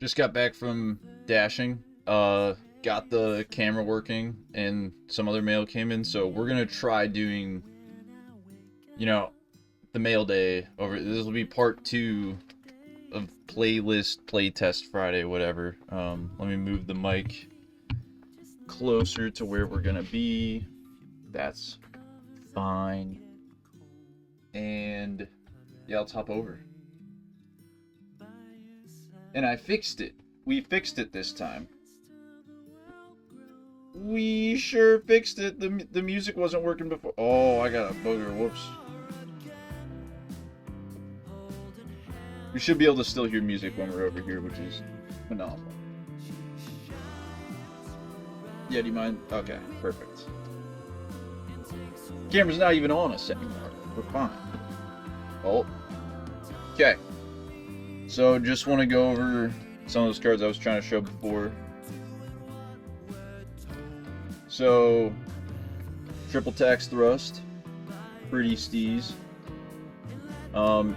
Just got back from dashing. Got the camera working, and some other mail came in. So we're gonna try doing, you know, the mail day over. This will be part 2 of playtest Friday, whatever. Let me move the mic closer to where we're gonna be. That's fine. And yeah, let's hop over. And I fixed it. We fixed it this time. We sure fixed it. The music wasn't working before. Oh, I got a booger. Whoops. We should be able to still hear music when we're over here, which is phenomenal. Yeah, do you mind? Okay, perfect. Camera's not even on us anymore. We're fine. Oh. Okay. So, just want to go over some of those cards I was trying to show before. So, triple tax thrust, pretty steez.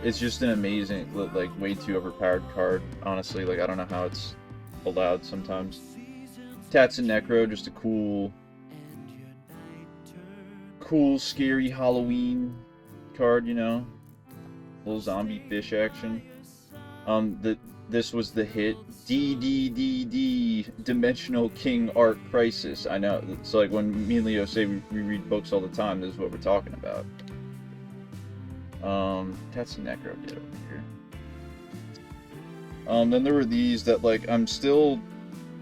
It's just an amazing, like, way too overpowered card, honestly. Like, I don't know how it's allowed sometimes. Tats and Necro, just a cool, scary Halloween card, you know? Little zombie fish action. This was the hit. D Dimensional King Art Crisis. I know. It's like when me and Leo say we read books all the time, this is what we're talking about. That's Necro did over here. Then there were these that, like, I'm still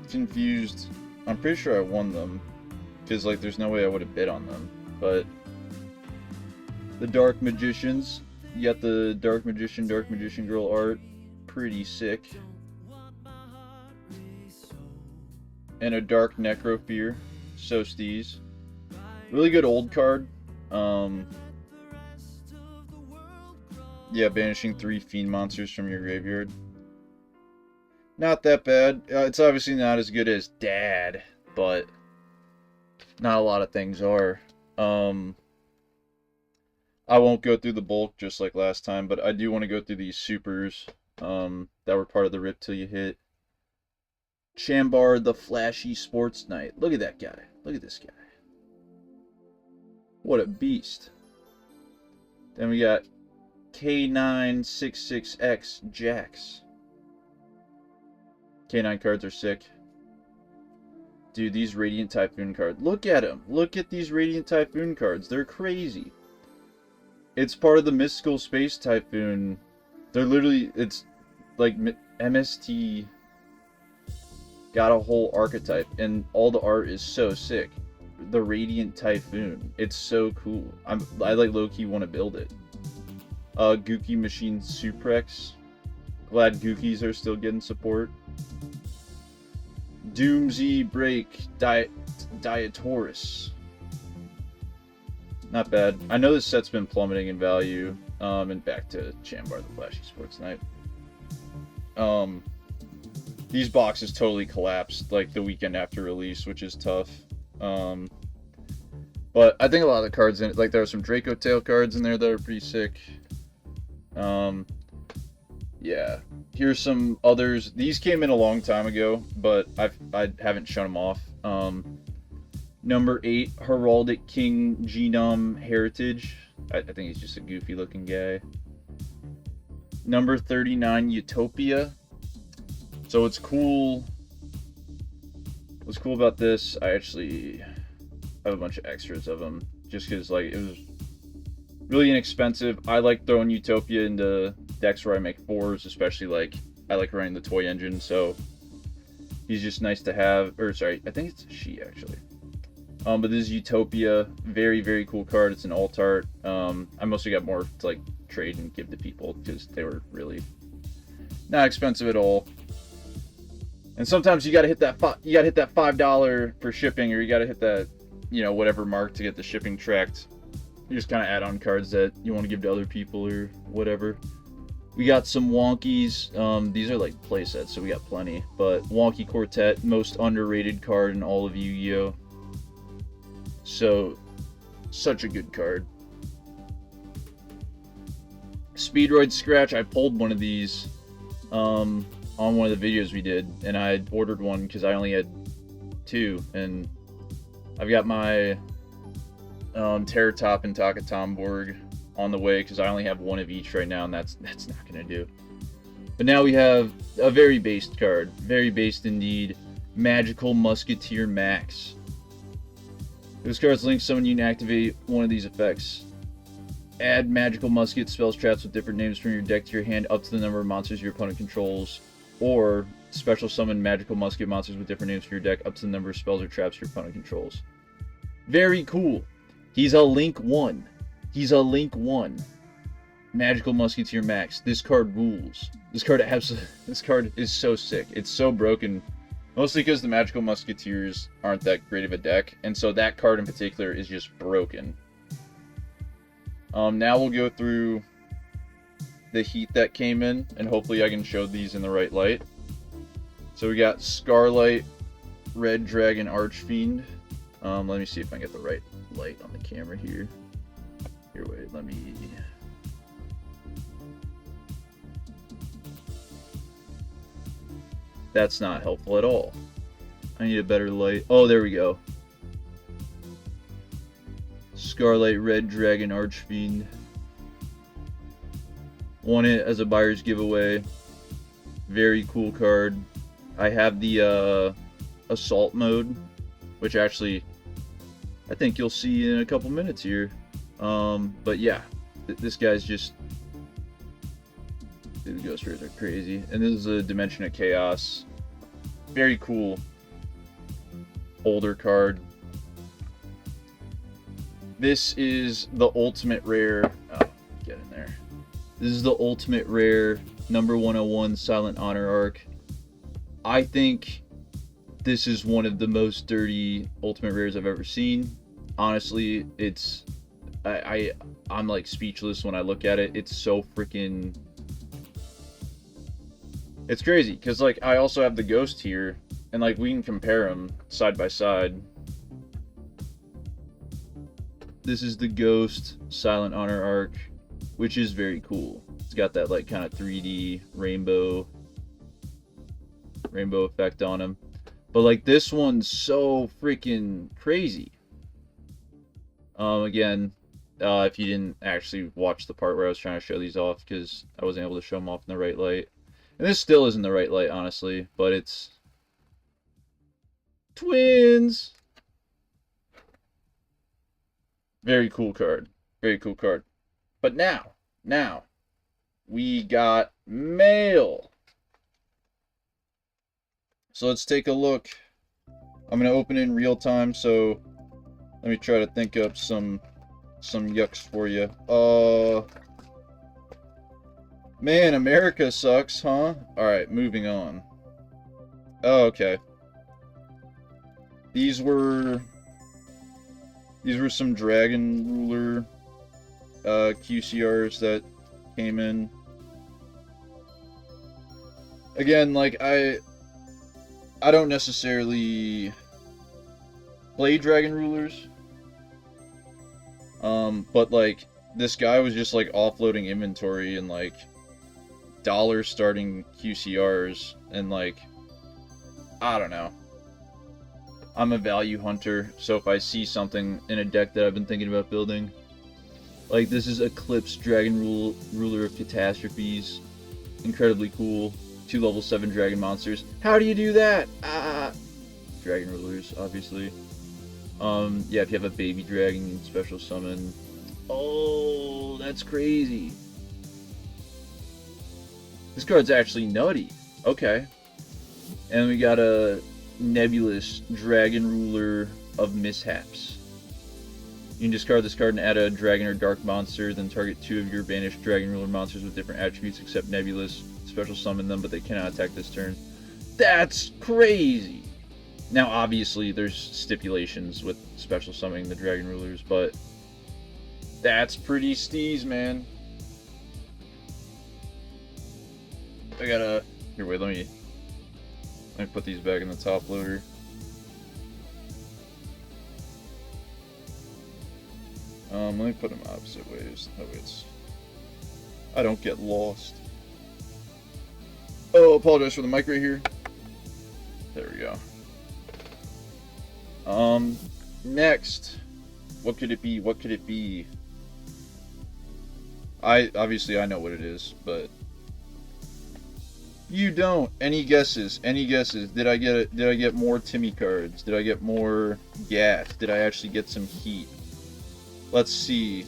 confused. I'm pretty sure I won them, because, like, there's no way I would have bid on them. But the Dark Magicians, you got the Dark Magician Girl art. Pretty sick. And a Dark Necrofear. So steez. Really good old card. Yeah, banishing 3 fiend monsters from your graveyard. Not that bad. It's obviously not as good as Dad, but not a lot of things are. I won't go through the bulk just like last time, but I do want to go through these supers. That were part of the Rip Till You Hit. Chambar the Flashy Sports Knight. Look at that guy. Look at this guy. What a beast. Then we got K966X Jax. K9 cards are sick. Dude, these Radiant Typhoon cards. Look at them. Look at these Radiant Typhoon cards. They're crazy. It's part of the Mystical Space Typhoon. They're literally, it's like MST got a whole archetype, and all the art is so sick. The Radiant Typhoon, it's so cool. I like low-key want to build it. Gookie Machine Suprex. Glad Gookies are still getting support. Doomsy Break Diatorus. Not bad. I know this set's been plummeting in value. And back to Chambar the Flashy Sports Knight. These boxes totally collapsed like the weekend after release, which is tough. But I think a lot of the cards in it, like there are some Draco Tail cards in there that are pretty sick. Yeah. Here's some others. These came in a long time ago, but I haven't shown them off. Number 8, Heraldic King Genome Heritage. I think he's just a goofy looking guy. Number 39, Utopia. So what's cool about this, I actually have a bunch of extras of them, just because, like, it was really inexpensive. I like throwing Utopia into decks where I make 4s, especially, like, I like running the toy engine, so he's just nice to have. Or sorry, I think it's a she actually. But this is Utopia. Very, very cool card. It's an alt art. I mostly got more to, like, trade and give to people because they were really not expensive at all. And sometimes you gotta hit that $5 for shipping, or you gotta hit that, you know, whatever mark to get the shipping tracked. You just kind of add on cards that you want to give to other people or whatever. We got some Wonkies. These are like play sets, so we got plenty. But Wonky Quartet, most underrated card in all of Yu-Gi-Oh! So, such a good card. Speedroid Scratch, I pulled one of these. on one of the videos we did, and I had ordered one because I only had 2, and I've got my Terratop and Takatomborg on the way because I only have 1 of each right now, and that's not gonna do. But now we have a very based card, very based indeed. Magical Musketeer Max. This card's linked summon you and activate one of these effects. Add Magical Musket spells traps with different names from your deck to your hand up to the number of monsters your opponent controls, or special summon Magical Musket monsters with different names from your deck up to the number of spells or traps your opponent controls. Very cool. He's a Link 1. He's a Link 1. Magical Musketeer Max. This card rules. This card is so sick. It's so broken. Mostly because the Magical Musketeers aren't that great of a deck, and so that card in particular is just broken. Now we'll go through the heat that came in, and hopefully I can show these in the right light. So we got Scarlight, Red Dragon Archfiend. Let me see if I can get the right light on the camera here. Here, wait, let me... That's not helpful at all. I need a better light. Oh, there we go. Scarlight Red Dragon Archfiend. Won it as a buyer's giveaway. Very cool card. I have the assault mode, which actually I think you'll see in a couple minutes here. But yeah, this guy's just... The Ghost Rays are crazy. And this is a Dimension of Chaos. Very cool. Older card. This is the ultimate rare. Oh, get in there. This is the ultimate rare number 101 Silent Honor Arc. I think this is one of the most dirty ultimate rares I've ever seen. Honestly, it's... I'm like speechless when I look at it. It's so freaking... It's crazy, because like I also have the Ghost here, and like we can compare them side by side. This is the Ghost Silent Honor Arc, which is very cool. It's got that like kind of 3D rainbow effect on him. But like this one's so freaking crazy. Again, if you didn't actually watch the part where I was trying to show these off, because I wasn't able to show them off in the right light. And this still isn't the right light, honestly, but it's... Twins! Very cool card. Very cool card. But now, we got mail. So let's take a look. I'm going to open it in real time, so let me try to think up some yucks for you. Man, America sucks, huh? Alright, moving on. Oh, okay. These were some Dragon Ruler QCRs that came in. Again, like, I don't necessarily play Dragon Rulers. But, like, this guy was just, like, offloading inventory and, like, dollar starting QCRs, and like, I don't know. I'm a value hunter, so if I see something in a deck that I've been thinking about building, like this is Eclipse Dragon Ruler of Catastrophes, incredibly cool. 2 level 7 dragon monsters. How do you do that? Dragon Rulers, obviously. Yeah, if you have a baby dragon, you can special summon. Oh, that's crazy. This card's actually nutty. Okay. And we got a Nebulous Dragon Ruler of Mishaps. You can discard this card and add a dragon or dark monster, then target 2 of your banished Dragon Ruler monsters with different attributes except Nebulous. Special summon them, but they cannot attack this turn. That's crazy! Now, obviously, there's stipulations with special summoning the Dragon Rulers, but that's pretty steez, man. I gotta... Here, wait, let me put these back in the top loader. Let me put them opposite ways. That way I don't get lost. Oh, apologize for the mic right here. There we go. Next. What could it be? What could it be? Obviously I know what it is, but you don't. Any guesses? Any guesses? Did I get more Timmy cards? Did I get more gas? Did I actually get some heat? Let's see.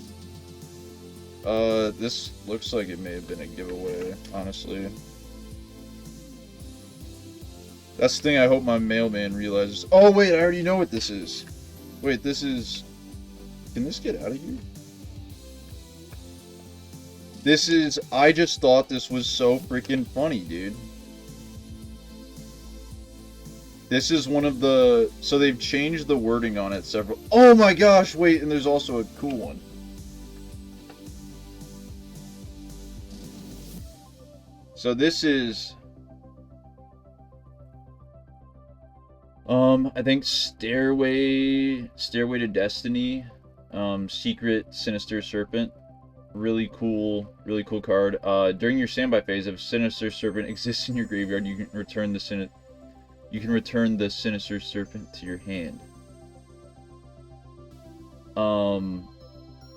This looks like it may have been a giveaway, honestly. That's the thing I hope my mailman realizes. Oh wait, I already know what this is. Wait, this is... Can this get out of here? This is... I just thought this was so freaking funny, dude. This is one of the... So they've changed the wording on it several... Oh my gosh, wait, and there's also a cool one. So this is... I think Stairway to Destiny, Secret Sinister Serpent, really cool card. During your standby phase, if Sinister Serpent exists in your graveyard, you can return the Sinister Serpent to your hand.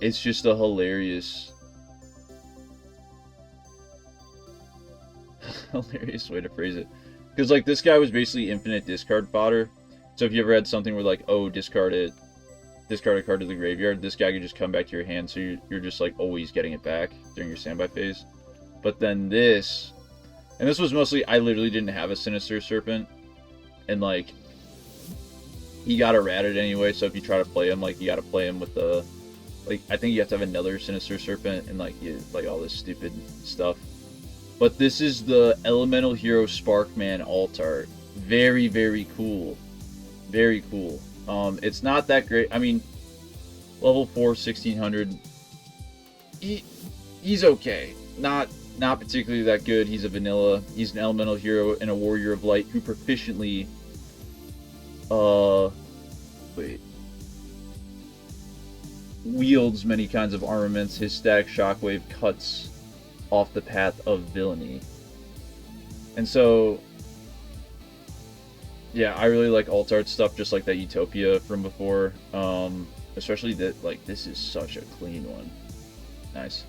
It's just a hilarious way to phrase it. Because, like, this guy was basically infinite discard fodder. So if you ever had something where, like, oh, discard a card to the graveyard, this guy could just come back to your hand, so you're just, like, always getting it back during your standby phase. But then this... And this was mostly... I literally didn't have a Sinister Serpent. And, like... He got errated anyway, so if you try to play him, like, you gotta play him with the... Like, I think you have to have another Sinister Serpent and, like, all this stupid stuff. But this is the Elemental Hero Sparkman alt art. Very, very cool. Very cool. It's not that great. I mean, level 4, 1600. He's okay. Not particularly that good. He's a vanilla. He's an Elemental Hero and a Warrior of Light who proficiently... wields many kinds of armaments. His static shockwave cuts off the path of villainy. And so, yeah, I really like alt art stuff, just like that Utopia from before. Especially that, like, this is such a clean one. Nice.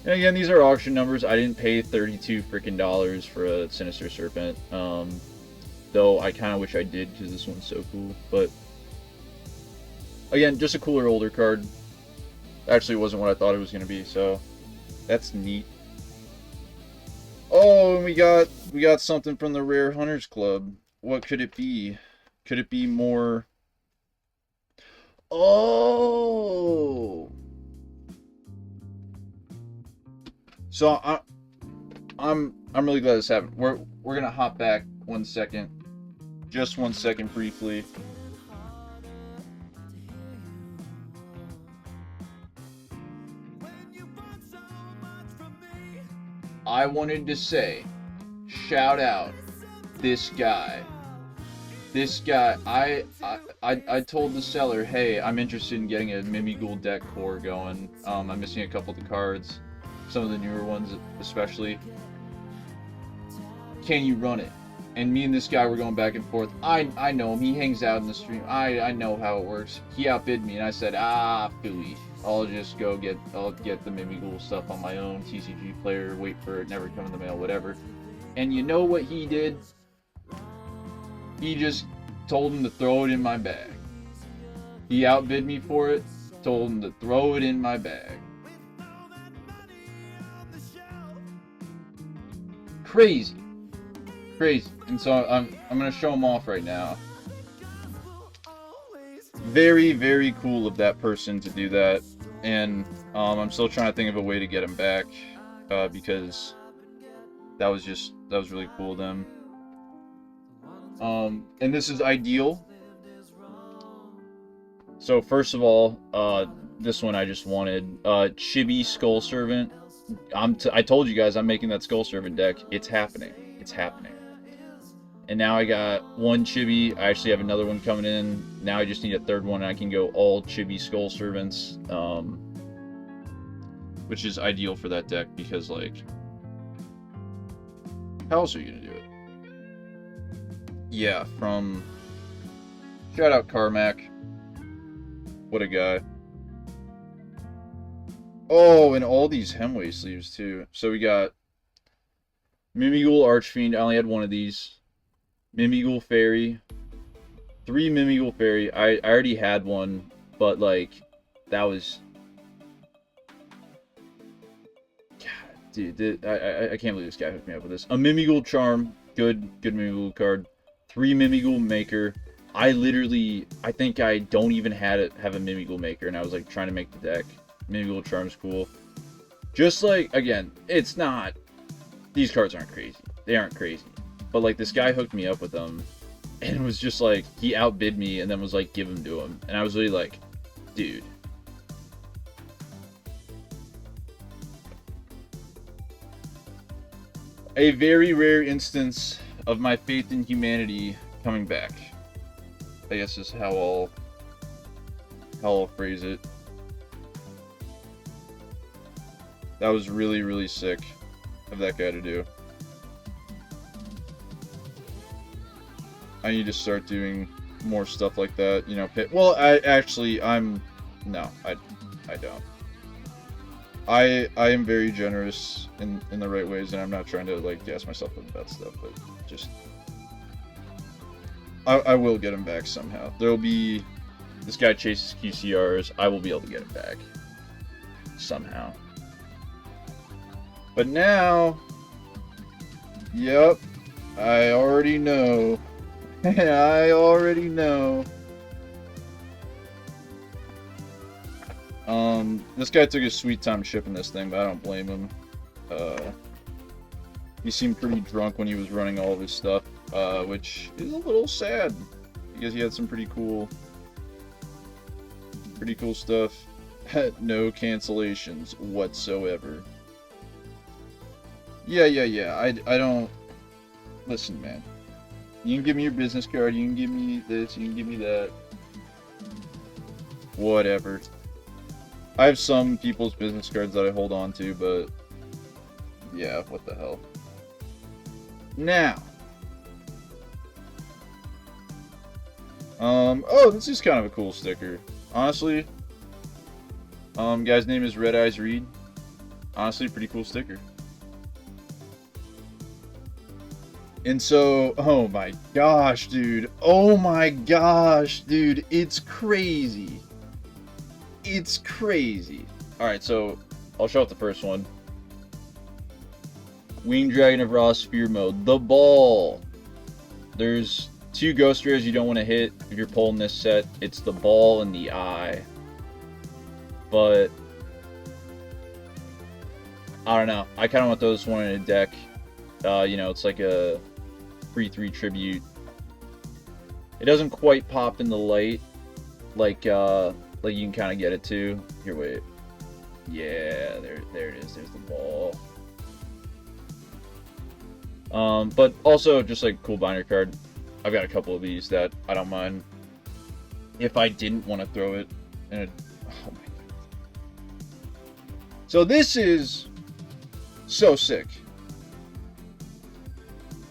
And again, these are auction numbers. I didn't pay $32 freaking for a Sinister Serpent. Though I kind of wish I did, because this one's so cool. But again, just a cooler, older card. Actually, it wasn't what I thought it was going to be, so that's neat. Oh, and we got something from the Rare Hunters Club. What could it be? Could it be more? Oh. So I'm really glad this happened. We're gonna hop back 1 second, just 1 second, briefly. I wanted to say, shout out this guy. This guy, I told the seller, hey, I'm interested in getting a Mimighoul deck core going. I'm missing a couple of the cards, some of the newer ones especially. Can you run it? And me and this guy were going back and forth. I know him. He hangs out in the stream. I know how it works. He outbid me, and I said, phooey. I'll just go get the Mimighoul stuff on my own, TCG player, wait for it, never come in the mail, whatever. And you know what he did? He just told him to throw it in my bag. He outbid me for it, told him to throw it in my bag. Crazy. Crazy. And so I'm gonna show him off right now. Very, very cool of that person to do that, and I'm still trying to think of a way to get him back, because that was really cool of them. And this is ideal. So first of all, this one I just wanted, Chibi Skull Servant. I told you guys I'm making that Skull Servant deck. It's happening. It's happening. And now I got one Chibi. I actually have another one coming in. Now I just need a third one, and I can go all Chibi Skull Servants, which is ideal for that deck, because, like, how else are you gonna do it? Yeah, from... Shout out Carmack. What a guy. Oh, and all these Hemway sleeves, too. So we got... Mimighoul Archfiend. I only had one of these. Mimighoul Fairy. 3 Mimighoul Fairy. I already had one, but, like, that was... God, dude, I can't believe this guy hooked me up with this. A Mimighoul Charm. Good Mimighoul card. 3 Mimighoul Maker. I think I don't even have a Mimighoul Maker, and I was, like, trying to make the deck. Mimighoul Charm's cool. Just, like, again, it's not... These cards aren't crazy. They aren't crazy. But, like, this guy hooked me up with them, and it was just, like, he outbid me, and then was, like, give them to him. And I was really like, dude. A very rare instance of my faith in humanity coming back. I guess is how I'll phrase it. That was really, really sick of that guy to do. I need to start doing more stuff like that, you know. Well, no, I don't. I am very generous in the right ways, and I'm not trying to, like, gas myself up about stuff, but just... I will get him back somehow. There'll be... This guy chases QCRs, I will be able to get him back. Somehow. But now... Yep. I already know. I already know. This guy took his sweet time shipping this thing, but I don't blame him. He seemed pretty drunk when he was running all of his stuff, which is a little sad, because he had some pretty cool stuff. No cancellations whatsoever. Yeah, I don't... Listen, man. You can give me your business card, you can give me this, you can give me that. Whatever. I have some people's business cards that I hold on to, but... Yeah, what the hell. Now. Oh, this is kind of a cool sticker. Honestly. Guy's name is Red Eyes Reed. Honestly, pretty cool sticker. And so, oh my gosh, dude. Oh my gosh, dude. It's crazy. It's crazy. Alright, so I'll show off the first one. Winged Dragon of Raw Spear Mode. The ball. There's 2 ghost rares you don't want to hit if you're pulling this set. It's the ball and the eye. But I don't know. I kind of want those one in a deck. You know, it's like a free 3 tribute. It doesn't quite pop in the light like you can kind of get it to. Here, wait. Yeah, there it is. There's the ball. But also just like cool binder card. I've got a couple of these that I don't mind if I didn't want to throw it in a... Oh my god. So this is so sick.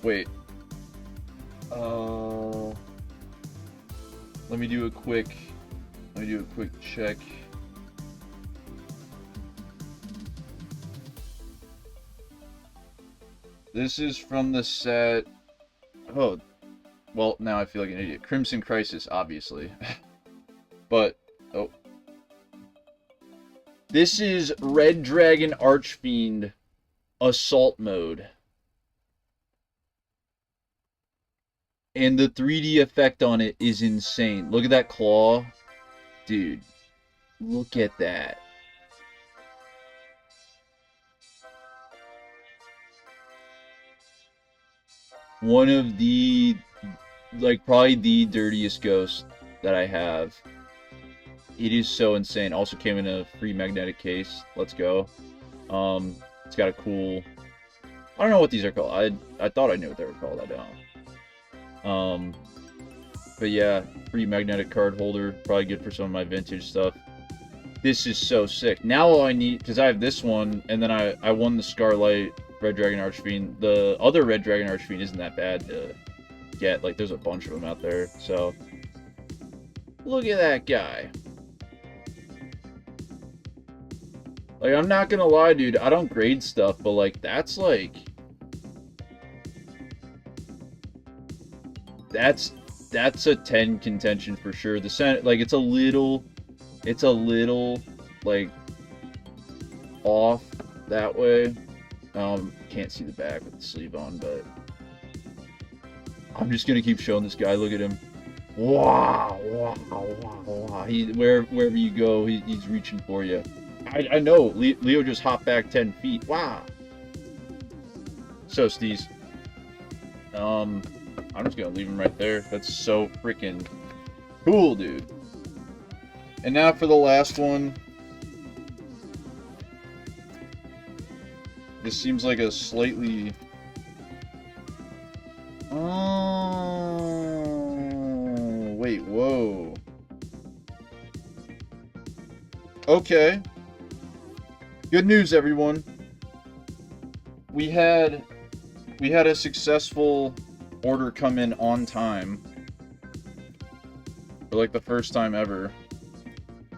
Wait. Let me do a quick check. This is from the set. Oh, well, now I feel like an idiot. Crimson Crisis, obviously. But, oh. This is Red Dragon Archfiend Assault Mode. And the 3D effect on it is insane. Look at that claw. Dude, look at that. One of the, like, probably the dirtiest ghosts that I have. It is so insane. Also came in a free magnetic case. Let's go. It's got a cool... I don't know what these are called. I thought I knew what they were called. I don't. But yeah, free magnetic card holder. Probably good for some of my vintage stuff. This is so sick. Now all I need... Because I have this one, and then I won the Scarlight Red Dragon Archfiend. The other Red Dragon Archfiend isn't that bad get. Like, there's a bunch of them out there. So, look at that guy. Like, I'm not gonna lie, dude. I don't grade stuff, but, like, that's, like... That's a 10 contention for sure. The center, like, it's a little, like, off that way. Can't see the back with the sleeve on, but I'm just gonna keep showing this guy. Look at him. Wow, wow, wow, wow. Wherever you go, he's reaching for you. I know. Leo just hopped back 10 feet. Wow. So, Steez. I'm just gonna leave him right there. That's so freaking cool, dude. And now for the last one. This seems like a slightly... Oh, wait, whoa. Okay. Good news, everyone. We had a successful order come in on time. For like the first time ever.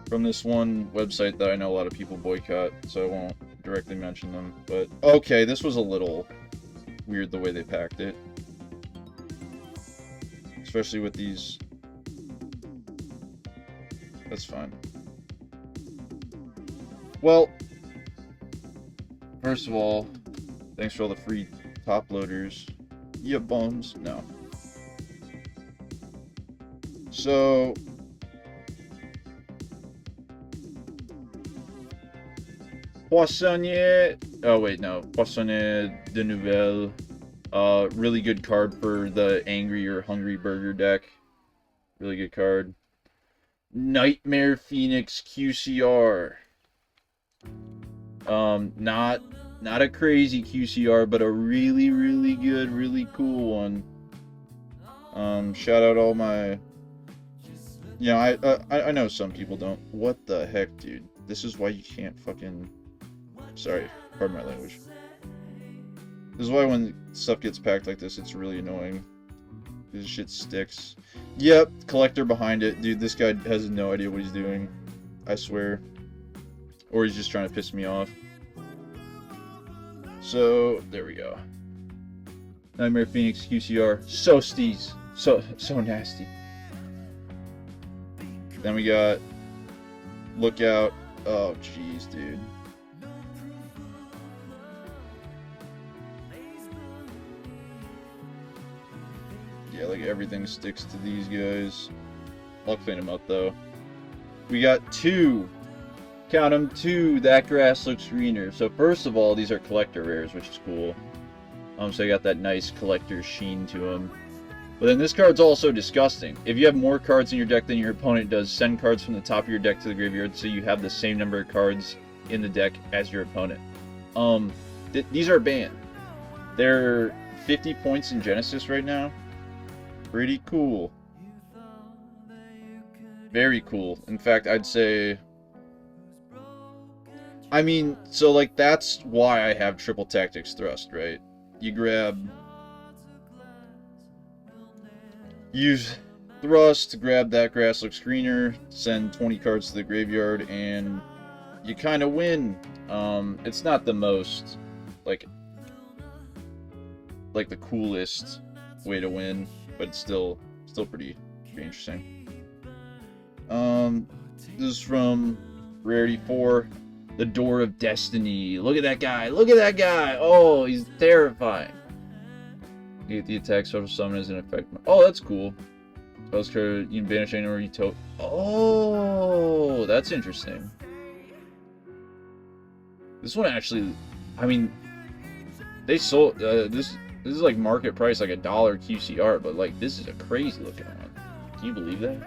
From this one website that I know a lot of people boycott, so I won't directly mention them. But, okay, this was a little weird the way they packed it. Especially with these. That's fine. Well, first of all, thanks for all the free top loaders. You bums. No. So, Poissonnier. Oh wait, no. Poissonnier de Nouvelle. Really good card for the angry or hungry burger deck. Really good card. Nightmare Phoenix QCR. Not a crazy QCR, but a really, really good, really cool one. Shout out all my... You know, I know some people don't. What the heck, dude? This is why you can't fucking... Sorry, pardon my language. This is why when stuff gets packed like this, it's really annoying. This shit sticks. Yep, collector behind it. Dude, this guy has no idea what he's doing. I swear. Or he's just trying to piss me off. So, there we go. Nightmare Phoenix QCR. So steez. So nasty. Then we got Lookout. Oh, jeez, dude. Yeah, like everything sticks to these guys. I'll clean them up though. We got two. Count them, two. That grass looks greener. So first of all, these are collector rares, which is cool. So I got that nice collector sheen to them. But then this card's also disgusting. If you have more cards in your deck than your opponent does, send cards from the top of your deck to the graveyard so you have the same number of cards in the deck as your opponent. These are banned. They're 50 points in Genesis right now. Pretty cool. Very cool. In fact, I'd say... I mean, so like that's why I have Triple Tactics Thrust, right? You grab... Use Thrust, grab that grass looks greener, send 20 cards to the graveyard, and you kind of win. It's not the most, like the coolest way to win, but it's still pretty interesting. This is from Rarity 4, the Door of Destiny. Look at that guy! Look at that guy! Oh, he's terrifying. You get the attack social summon as an effect. Oh, that's cool. Spells card, you can banish any or you tote. Oh, that's interesting. This one actually, I mean, they sold this. This is like market price, like $1 QCR, but like this is a crazy looking one. Can you believe that?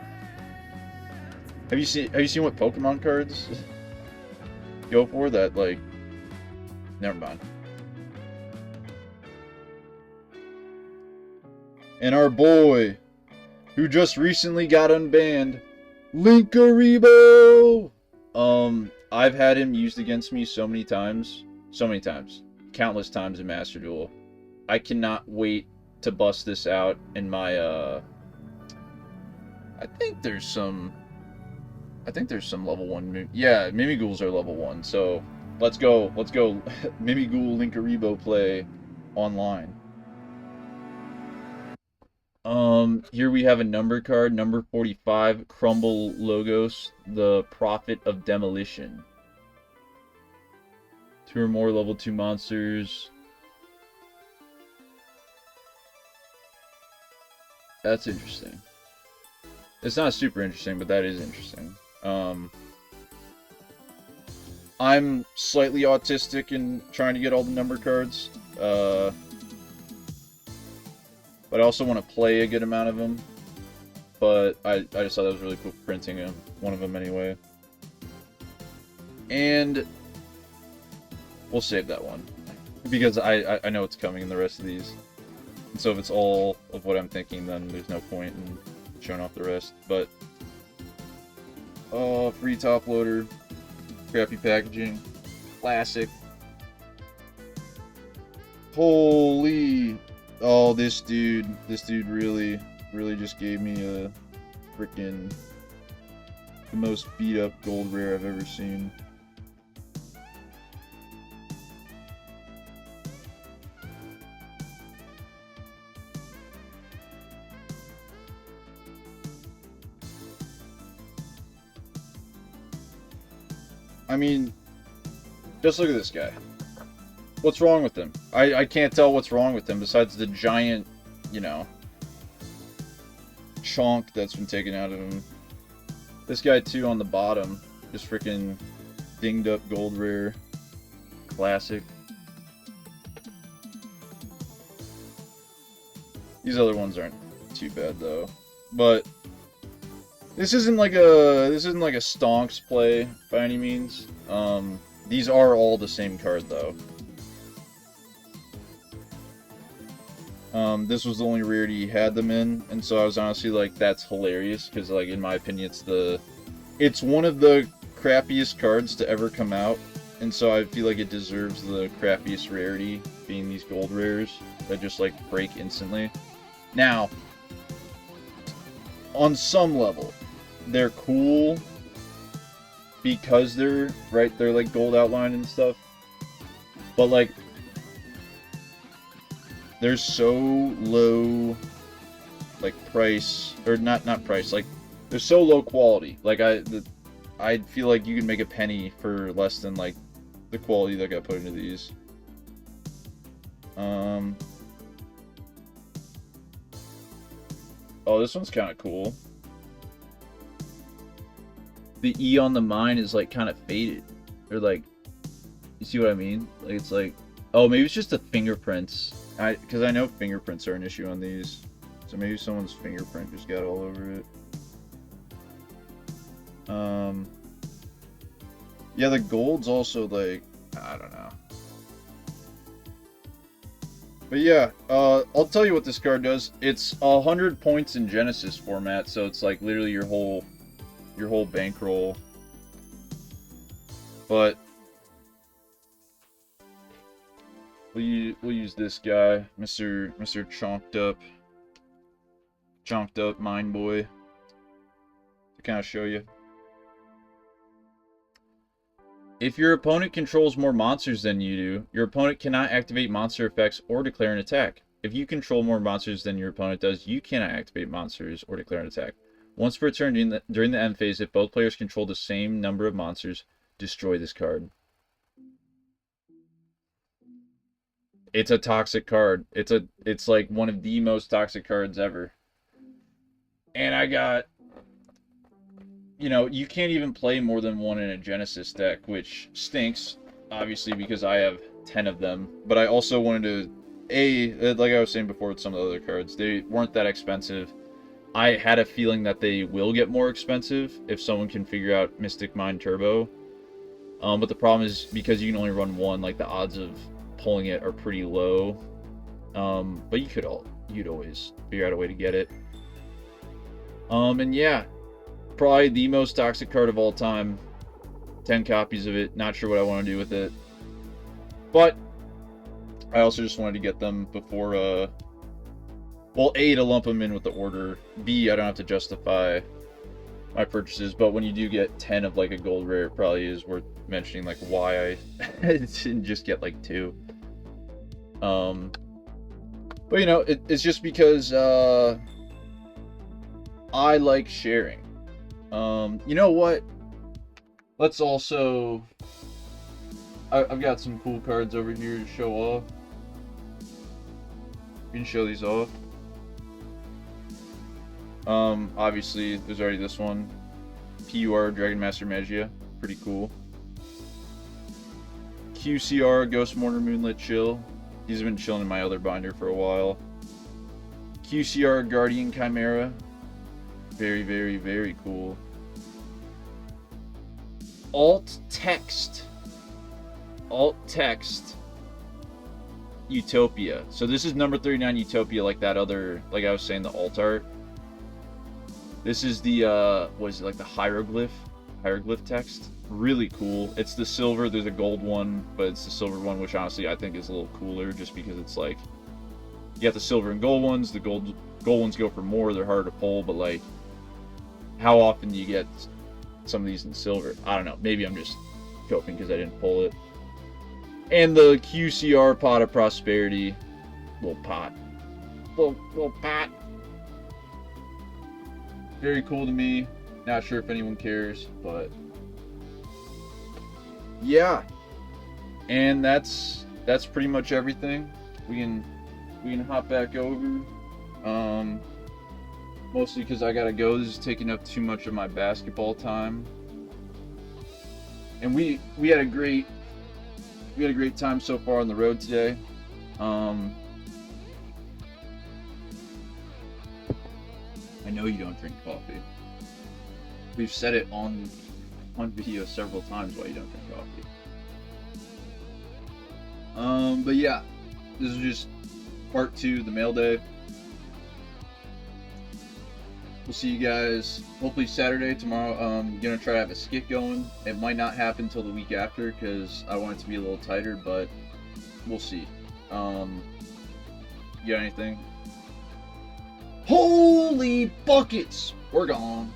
Have you seen what Pokemon cards go for? That like, never mind. And our boy, who just recently got unbanned, Linkaribo! I've had him used against me so many times. Countless times in Master Duel. I cannot wait to bust this out in my I think there's some level 1. Yeah, Mimighuls are level 1. So let's go Mimighoul Linkaribo play online. Here we have a number card, number 45, Crumble Logos, the Prophet of Demolition. 2 or more level 2 monsters. That's interesting. It's not super interesting, but that is interesting. I'm slightly autistic in trying to get all the number cards. But I also want to play a good amount of them. But I just thought that was really cool printing one of them anyway. And we'll save that one. Because I know it's coming in the rest of these. And so if it's all of what I'm thinking, then there's no point in showing off the rest. But oh, free top loader. Crappy packaging. Classic. Holy. Oh, this dude really just gave me a freaking the most beat up gold rare I've ever seen. I mean, just look at this guy. What's wrong with him? I can't tell what's wrong with him besides the giant, you know, chunk that's been taken out of him. This guy too on the bottom, just freaking dinged up gold rare. Classic. These other ones aren't too bad though. But this isn't like a stonks play by any means. These are all the same card though. This was the only rarity he had them in, and so I was honestly like, that's hilarious, because like in my opinion it's one of the crappiest cards to ever come out, and so I feel like it deserves the crappiest rarity, being these gold rares that just like break instantly. Now, on some level, they're cool because they're like gold outline and stuff, but like they're so low, like price, or not price, like they're so low quality. Like I feel like you can make a penny for less than like the quality that got put into these. Oh, this one's kind of cool. The E on the mine is like kind of faded, or like, you see what I mean? Like it's like, oh, maybe it's just the fingerprints. Because I know fingerprints are an issue on these. So maybe someone's fingerprint just got all over it. Yeah, the gold's also like, I don't know. But yeah, I'll tell you what this card does. It's 100 points in Genesis format, so it's like literally your whole bankroll. But we'll use this guy, Mr. Chonked up Mine Boy, to kind of show you. If your opponent controls more monsters than you do, your opponent cannot activate monster effects or declare an attack. If you control more monsters than your opponent does, you cannot activate monsters or declare an attack. Once per turn during the end phase, if both players control the same number of monsters, destroy this card. It's a toxic card. It's like one of the most toxic cards ever. And I got, you know, you can't even play more than one in a Genesis deck, which stinks, obviously, because I have 10 of them. But I also wanted to, like I was saying before with some of the other cards, they weren't that expensive. I had a feeling that they will get more expensive if someone can figure out Mystic Mine Turbo. But the problem is, because you can only run one, like the odds of pulling it are pretty low. But you'd always figure out a way to get it. And yeah, probably the most toxic card of all time. 10 copies of it. Not sure what I want to do with it. But I also just wanted to get them before well, A, to lump them in with the order. B, I don't have to justify my purchases. But when you do get 10 of like a gold rare, it probably is worth mentioning like why I didn't just get like 2. But you know, it's just because I like sharing. You know what? Let's also... I've got some cool cards over here to show off. We can show these off. Obviously, there's already this one. PUR Dragon Master Magia. Pretty cool. QCR Ghost Mourner Moonlit Chill. These have been chilling in my other binder for a while. QCR Guardian Chimera. Very, very, very cool. Alt Text Utopia. So this is number 39 Utopia, like that other, like I was saying, the alt art. This is the what is it, like the hieroglyph text. Really cool. It's the silver. There's a gold one, but it's the silver one, which honestly I think is a little cooler, just because it's like you got the silver and gold ones. The gold ones go for more. They're harder to pull, but like, how often do you get some of these in silver? I don't know. Maybe I'm just joking because I didn't pull it. And the QCR Pot of Prosperity. Little pot. Very cool to me. Not sure if anyone cares, but yeah. And that's pretty much everything. We can hop back over. Mostly because I gotta go. This is taking up too much of my basketball time. And we had a great time so far on the road today. I know you don't drink coffee. We've said it on video several times why you don't drink coffee. But yeah, this is just part 2, the mail day. We'll see you guys hopefully Saturday. Tomorrow I'm gonna try to have a skit going. It might not happen till the week after because I want it to be a little tighter, but we'll see. You got anything? Holy buckets! We're gone.